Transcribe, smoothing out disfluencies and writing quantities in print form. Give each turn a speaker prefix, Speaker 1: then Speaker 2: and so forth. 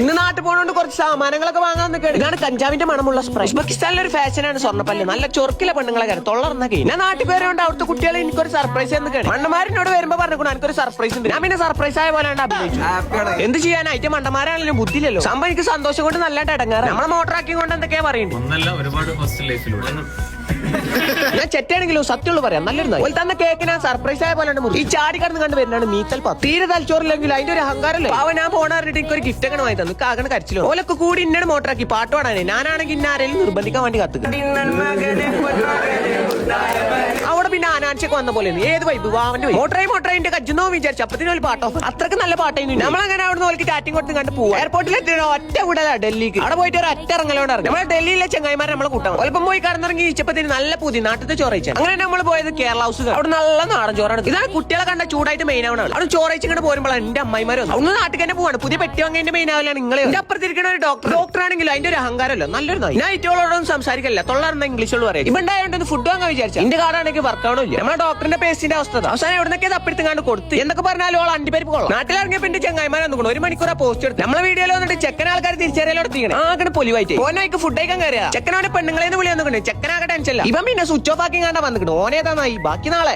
Speaker 1: ഇന്ന് നാട്ടിൽ പോണോണ്ട് കുറച്ച് സാമാനങ്ങളൊക്കെ വാങ്ങാൻ നിൽക്കുകയാണ്. ഇതാണ് കഞ്ചാവിന്റെ മണമുള്ള സ്പ്രേ. ഉസ്ബെക്കിസ്ഥാനിലെ ഒരു ഫാഷനാണ് സ്വർണ്ണപ്പല്ല്. നല്ല ചൊറുക്കിലെ പെണ്ണുങ്ങളെ കാര്യം തൊള്ളർന്നൊക്കെ. ഞാൻ നാട്ടിൽ പേരുകൊണ്ട് അവിടുത്തെ കുട്ടികളെ എനിക്കൊരു സർപ്രൈസ് നിൽക്കുകയാണ്. മണ്ണന്മാരിനോട് വരുമ്പോ പറഞ്ഞു എനിക്കൊരു സർപ്രൈസ് ഉണ്ട്. ഞാൻ പിന്നെ സർപ്രൈസ് ആയ പോലെ അഭിനയിച്ചു. എന്ത് ചെയ്യാനായിട്ട് മണ്ടന്മാരാണെങ്കിലും ബുദ്ധിയില്ലല്ലോ. സംഭവം എനിക്ക് സന്തോഷം കൊണ്ട് നല്ലതായിട്ട് അടങ്ങാറ്. നമ്മളെ മോട്ടറാക്കി കൊണ്ട് എന്തൊക്കെയാ പറയുന്നത്.
Speaker 2: ഒരുപാട് ഫസ്റ്റ് ലൈഫിലൂടെ
Speaker 1: ഞാൻ ചെറ്റാണെങ്കിലും സത്യമുള്ള പറയാം. നല്ലൊരു തന്നെ കേക്ക് ഞാൻ സർപ്രൈസ് ആയ പോലെ ഈ ചാടി കടന്ന് കണ്ട് വരുന്നതാണ് മീത്തൽ പാത്ത്. തീരെ തലച്ചോറില്ലെങ്കിൽ അതിന്റെ ഒരു അഹങ്കാരല്ലേ. അവ ഞാൻ പോണ പറഞ്ഞിട്ട് എനിക്ക് ഒരു ഗിഫ്റ്റ് ഒക്കെ വാങ്ങി തന്നു. കാകണ കരച്ചിലോ ഓലൊക്കെ കൂടി ഇന്നോട് മോട്ടറാക്കി പാട്ട് പാടാനേ. ഞാനാണെങ്കിൽ ഇന്ന ആരെങ്കിലും നിർബന്ധിക്കാൻ വേണ്ടി കത്തുക. അവിടെ പിന്നെ ആനാൻഷൊക്കെ വന്ന പോലെ ഏത് വൈബ് വാവന്റെ മോട്ടറായിന്റെ കജ്ജുന്നോ വിചാരിച്ചു. അപ്പത്തിന് ഒരു പാട്ടോ അത്രക്ക് നല്ല പാട്ടായിരുന്നു. നമ്മളങ്ങനെ അവിടെ നിന്ന് ചാറ്റിംഗ് കൊടുത്ത് കണ്ട് പോകും. എയർപോർട്ടിൽ ഒറ്റ വിടല ഡൽഹിക്ക്. അവിടെ പോയിട്ട് ഒരു ഒറ്റ ഇറങ്ങലോണ്ട് നമ്മളെ ഡൽഹിയിലെ ചെങ്ങായിമാരെ നമ്മളെ കൂട്ടാം. ഒലപ്പം പോയി കടന്നിറങ്ങി ഇച്ചപ്പത്തിന് നല്ല പുതിയ നാട്ടിലത്തെ ചോറയിച്ച. അങ്ങനെ നമ്മൾ പോയത് കേരള ഹൗസ്. അവിടെ നല്ല നാടൻ ചോറാണ്. ഇതാണ് കുട്ടികളെ കണ്ട ചൂടായിട്ട് മെയിൻ ആവണം. അവിടെ ചോറയിച്ചിങ്ങനെ പോരുമ്പോൾ എന്റെ അമ്മമാരും ഒന്ന് നാട്ടിൽ തന്നെ പോവാണ്. പുതിയ പെട്ടി വാങ്ങേന്റെ മെയിൻ ആവില്ലാണ് നിങ്ങളെ. എന്റെ അപ്പുറത്തിരിക്കുന്ന ഒരു ഡോക്ടർ ആണെങ്കിലും അതിന്റെ ഒരു അഹങ്കാരമല്ലോ. നല്ലൊരു ഞാൻ ഇറ്റോളോടൊന്നും സംസാരിക്കില്ല. തൊള്ളാറുന്ന ഇംഗ്ലീഷുകൾ പറയും. ഇവണ്ടായോണ്ട് ഫുഡ് വാങ്ങാൻ വിചാരിച്ചു. എന്റെ കാർഡാണെങ്കിൽ വർക്കാവണില്ല. നമ്മുടെ ഡോക്ടറിന്റെ പേസ്റ്റിന്റെ അവസ്ഥ അവസാനം എവിടെയൊക്കെ തപ്പിടുത്തങ്ങാണ്ട് കൊടുത്ത് എന്തൊക്കെ പറഞ്ഞാലും ഓൾ അണ്ടിപ്പരിപ്പ് കൊള്ളാം. നാട്ടിലിറങ്ങിയപ്പോ എന്റെ ചെങ്ങായിമാരെ വന്നു. ഒരു മണിക്കൂറാ പോസ്റ്റ് എടുത്ത് നമ്മളെ വീഡിയോയിൽ വന്നിട്ട് ചെക്കൻ ആൾക്കാർ തിരിച്ചറിയലോടത്തിങ്ങനെ ആകെ പൊലിവായിട്ട് ഓനായിക്ക് ഫുഡ് കഴിക്കാൻ കയറിയാ. ചെക്കനോടെ പെണ്ണുങ്ങളെ വിളി വന്നിട്ടുണ്ട്. ചെക്കനാകെ ടെൻഷനില്ല. ഇവൻ പിന്നെ സ്വിച്ച് ഓഫ് ആക്കി കണ്ടാ വന്നിട്ടുണ്ട്. ഓനേതാന്നായി ബാക്കി നാളെ